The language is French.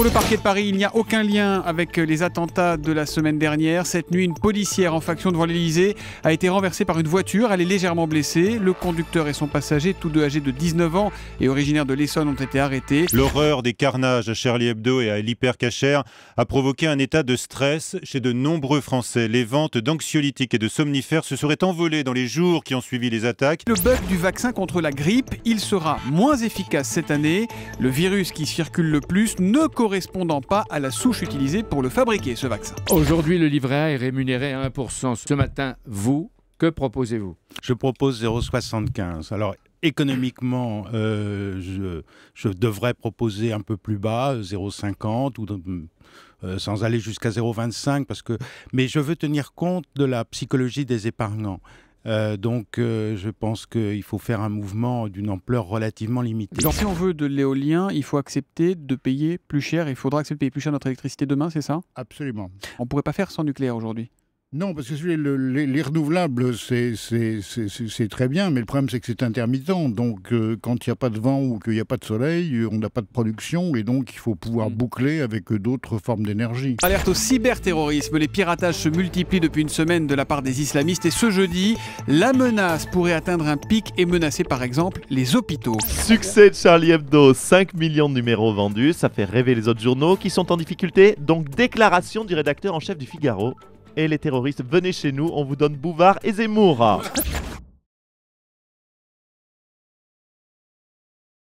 Pour le parquet de Paris, il n'y a aucun lien avec les attentats de la semaine dernière. Cette nuit, une policière en faction devant l'Élysée a été renversée par une voiture. Elle est légèrement blessée. Le conducteur et son passager, tous deux âgés de 19 ans et originaires de l'Essonne, ont été arrêtés. L'horreur des carnages à Charlie Hebdo et à l'Hypercacher a provoqué un état de stress chez de nombreux Français. Les ventes d'anxiolytiques et de somnifères se seraient envolées dans les jours qui ont suivi les attaques. Le bug du vaccin contre la grippe, il sera moins efficace cette année. Le virus qui circule le plus ne correspondant pas à la souche utilisée pour le fabriquer, ce vaccin. Aujourd'hui, le livret A est rémunéré à 1%. Ce matin, vous, que proposez-vous? Je propose 0,75. Alors, économiquement, je devrais proposer un peu plus bas, 0,50 ou sans aller jusqu'à 0,25 mais je veux tenir compte de la psychologie des épargnants. Donc je pense qu'il faut faire un mouvement d'une ampleur relativement limitée. Donc si on veut de l'éolien, il faut accepter de payer plus cher. Il faudra accepter de payer plus cher notre électricité demain, c'est ça? Absolument. On ne pourrait pas faire sans nucléaire aujourd'hui? Non, parce que les renouvelables, c'est très bien, mais le problème, c'est que c'est intermittent. Donc, quand il n'y a pas de vent ou qu'il n'y a pas de soleil, on n'a pas de production, et donc il faut pouvoir boucler avec d'autres formes d'énergie. Alerte au cyberterrorisme. Les piratages se multiplient depuis une semaine de la part des islamistes, et ce jeudi, la menace pourrait atteindre un pic et menacer par exemple les hôpitaux. Succès de Charlie Hebdo, 5 millions de numéros vendus, ça fait rêver les autres journaux qui sont en difficulté. Donc déclaration du rédacteur en chef du Figaro. Et les terroristes, venez chez nous, on vous donne Bouvard et Zemmour.